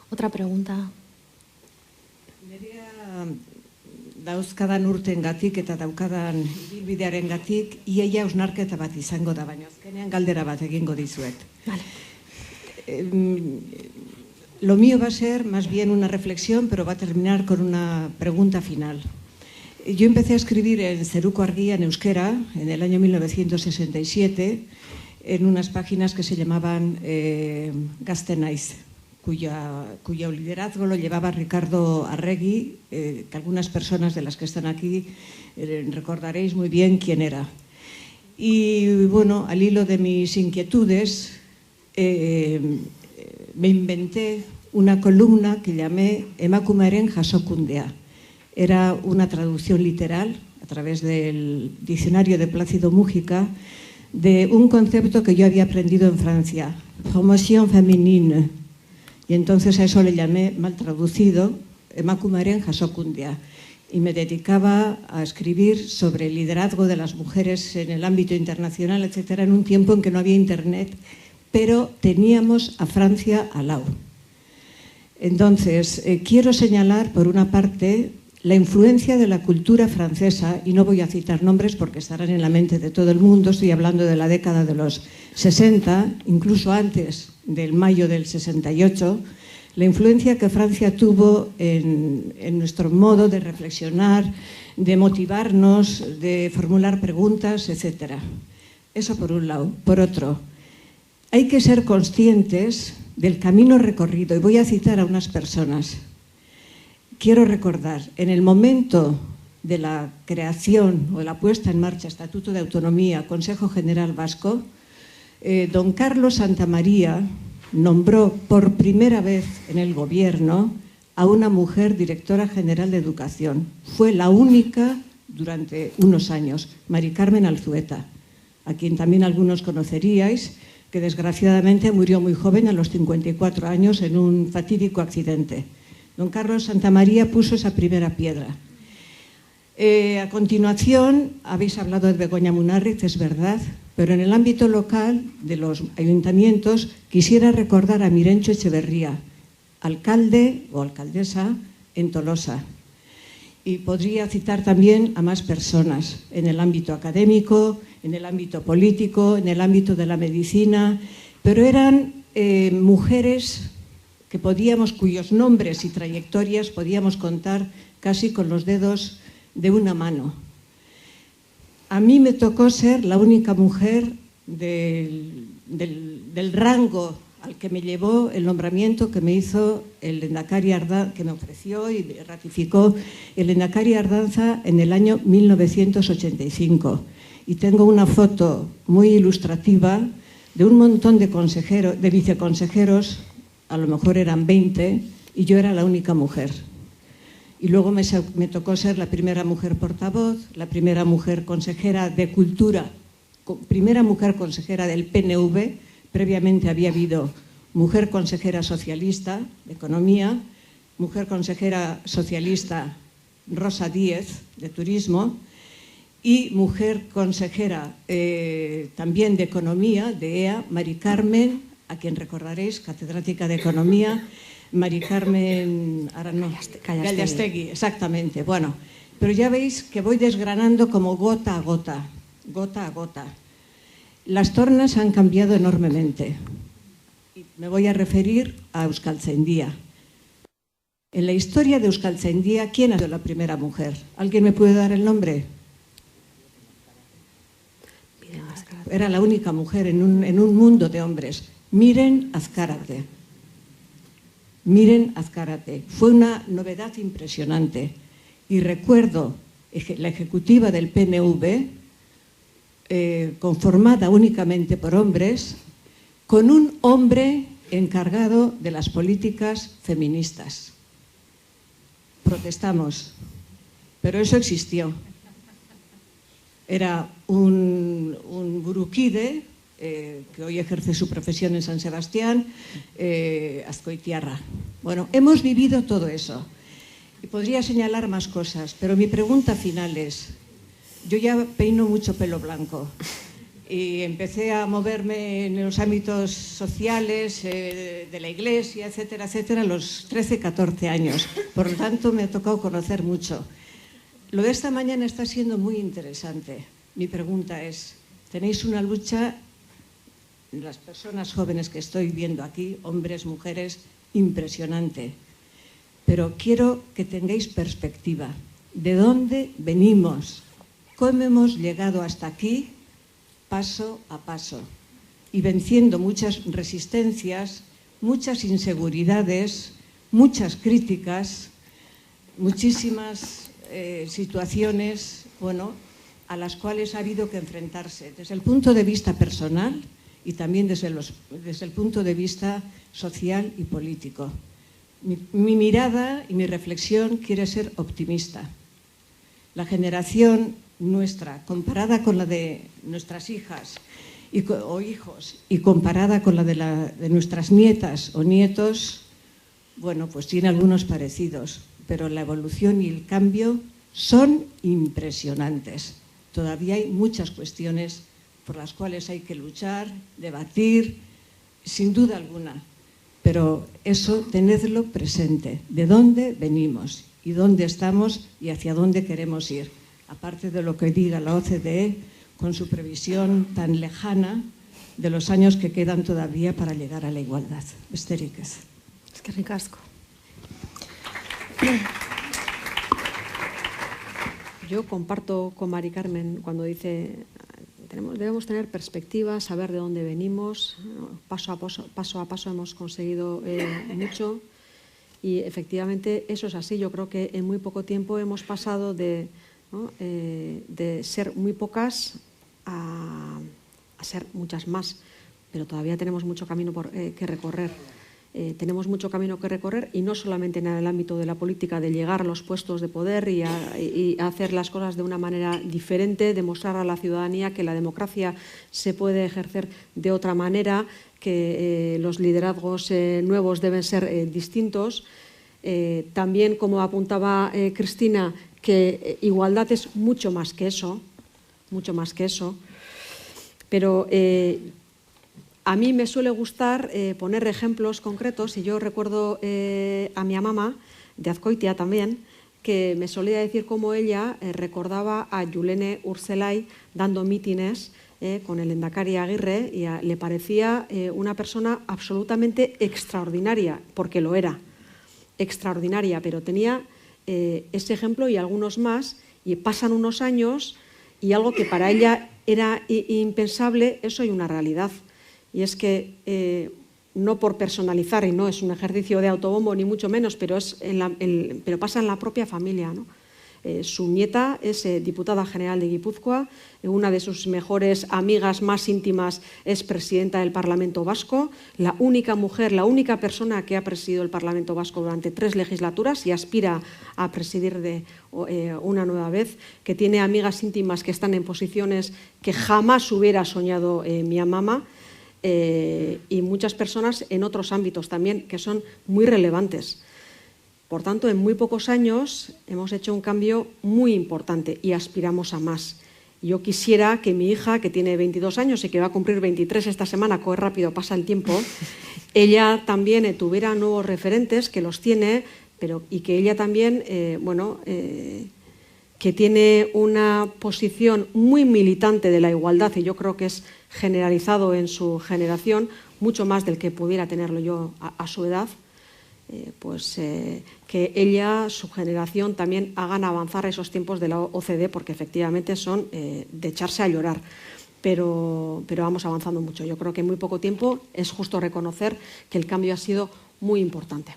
Otra pregunta. Nerea dauzkadan urtengatik eta daukadan ibilbidearengatik iaia hausnarketa bat izango da, baina azkenean galdera bat egingo dizuet. Vale. Lo mío va a ser más bien una reflexión, pero va a terminar con una pregunta final. Yo empecé a escribir en Zeruko Argia en euskera en el año 1967 en unas páginas que se llamaban Gazte Naiz, cuyo liderazgo lo llevaba Ricardo Arregui, que algunas personas de las que están aquí recordaréis muy bien quién era. Y bueno, al hilo de mis inquietudes me inventé una columna que llamé Emakumearen jasokundea. Era una traducción literal, a través del diccionario de Plácido Múgica, de un concepto que yo había aprendido en Francia, promotion féminine. Y entonces a eso le llamé, mal traducido, Emakumearen jasokundea. Y me dedicaba a escribir sobre el liderazgo de las mujeres en el ámbito internacional, etcétera, en un tiempo en que no había internet, pero teníamos a Francia al lado. Entonces, quiero señalar, por una parte, la influencia de la cultura francesa, y no voy a citar nombres porque estarán en la mente de todo el mundo, estoy hablando de la década de los 60, incluso antes del mayo del 68, la influencia que Francia tuvo en nuestro modo de reflexionar, de motivarnos, de formular preguntas, etc. Eso por un lado. Por otro, hay que ser conscientes del camino recorrido, y voy a citar a unas personas. Quiero recordar, en el momento de la creación o de la puesta en marcha Estatuto de Autonomía, Consejo General Vasco, don Carlos Santamaría nombró por primera vez en el gobierno a una mujer directora general de Educación. Fue la única durante unos años, Mari Carmen Alzueta, a quien también algunos conoceríais, que desgraciadamente murió muy joven, a los 54 años, en un fatídico accidente. Don Carlos Santamaría puso esa primera piedra. A continuación, habéis hablado de Begoña Munarriz, es verdad, pero en el ámbito local de los ayuntamientos quisiera recordar a Mirencho Echeverría, alcalde o alcaldesa en Tolosa. Y podría citar también a más personas en el ámbito académico, en el ámbito político, en el ámbito de la medicina, pero eran mujeres cuyos nombres y trayectorias podíamos contar casi con los dedos de una mano. A mí me tocó ser la única mujer del rango al que me llevó el nombramiento que me hizo el Lehendakari Ardanza, que me ofreció y ratificó el Lehendakari Ardanza en el año 1985. Y tengo una foto muy ilustrativa de un montón de viceconsejeros, a lo mejor eran 20, y yo era la única mujer. Y luego me tocó ser la primera mujer portavoz, la primera mujer consejera de Cultura, primera mujer consejera del PNV. Previamente había habido mujer consejera socialista de Economía, mujer consejera socialista Rosa Díez de Turismo y mujer consejera también de Economía de EA, Mari Carmen, a quien recordaréis, catedrática de Economía, Mari Carmen Gallastegui, exactamente. Bueno, pero ya veis que voy desgranando como gota a gota, gota a gota. Las tornas han cambiado enormemente. Y me voy a referir a Euskaltzaindia. En la historia de Euskaltzaindia, ¿quién ha sido la primera mujer? ¿Alguien me puede dar el nombre? Era la única mujer en un mundo de hombres. Miren Azcárate. Miren Azcárate. Fue una novedad impresionante. Y recuerdo la ejecutiva del PNV, conformada únicamente por hombres, con un hombre encargado de las políticas feministas. Protestamos, pero eso existió. Era un burukide, que hoy ejerce su profesión en San Sebastián, azkoitiarra. Bueno, hemos vivido todo eso. Y podría señalar más cosas, pero mi pregunta final es, yo ya peino mucho pelo blanco, y empecé a moverme en los ámbitos sociales, de la iglesia, etcétera, etcétera, a los 13, 14 años. Por lo tanto, me ha tocado conocer mucho. Lo de esta mañana está siendo muy interesante. Mi pregunta es, tenéis una lucha, las personas jóvenes que estoy viendo aquí, hombres, mujeres, impresionante. Pero quiero que tengáis perspectiva. ¿De dónde venimos? ¿Cómo hemos llegado hasta aquí? Paso a paso, y venciendo muchas resistencias, muchas inseguridades, muchas críticas, muchísimas situaciones, bueno, a las cuales ha habido que enfrentarse desde el punto de vista personal y también desde el punto de vista social y político. Mi mirada y mi reflexión quiere ser optimista. La generación nuestra, comparada con la de nuestras hijas o hijos y comparada con la de nuestras nietas o nietos, bueno, pues tiene algunos parecidos, pero la evolución y el cambio son impresionantes. Todavía hay muchas cuestiones por las cuales hay que luchar, debatir, sin duda alguna, pero eso tenedlo presente, de dónde venimos y dónde estamos y hacia dónde queremos ir. Aparte de lo que diga la OCDE, con su previsión tan lejana de los años que quedan todavía para llegar a la igualdad. Besterik ez. Eskerrik asko. Yo comparto con Mari Carmen cuando dice debemos tener perspectiva, saber de dónde venimos. Paso a paso hemos conseguido mucho y efectivamente eso es así. Yo creo que en muy poco tiempo hemos pasado de ser muy pocas a ser muchas más, pero todavía tenemos mucho camino que recorrer. Tenemos mucho camino que recorrer y no solamente en el ámbito de la política, de llegar a los puestos de poder y hacer las cosas de una manera diferente, demostrar a la ciudadanía que la democracia se puede ejercer de otra manera, que los liderazgos nuevos deben ser distintos. También, como apuntaba Cristina, que igualdad es mucho más que eso, pero a mí me suele gustar poner ejemplos concretos y yo recuerdo a mi mamá, de Azkoitia también, que me solía decir cómo ella recordaba a Yulene Urzelay dando mítines con el Lehendakari Aguirre y le parecía una persona absolutamente extraordinaria, porque lo era, extraordinaria, pero tenía ese ejemplo y algunos más, y pasan unos años y algo que para ella era impensable, eso hay una realidad. Y es que, no por personalizar, y no es un ejercicio de autobombo ni mucho menos, pero pasa en la propia familia, ¿no? Su nieta es diputada general de Guipúzcoa, una de sus mejores amigas más íntimas es presidenta del Parlamento Vasco, la única mujer, la única persona que ha presidido el Parlamento Vasco durante 3 legislaturas y aspira a presidir una nueva vez, que tiene amigas íntimas que están en posiciones que jamás hubiera soñado mi mamá, y muchas personas en otros ámbitos también que son muy relevantes. Por tanto, en muy pocos años hemos hecho un cambio muy importante y aspiramos a más. Yo quisiera que mi hija, que tiene 22 años y que va a cumplir 23 esta semana, corre rápido, pasa el tiempo, ella también tuviera nuevos referentes, que los tiene, y que ella también, que tiene una posición muy militante de la igualdad, y yo creo que es generalizado en su generación, mucho más del que pudiera tenerlo yo a su edad, que ella, su generación, también hagan avanzar esos tiempos de la OCDE, porque efectivamente son de echarse a llorar. Pero vamos avanzando mucho. Yo creo que en muy poco tiempo es justo reconocer que el cambio ha sido muy importante.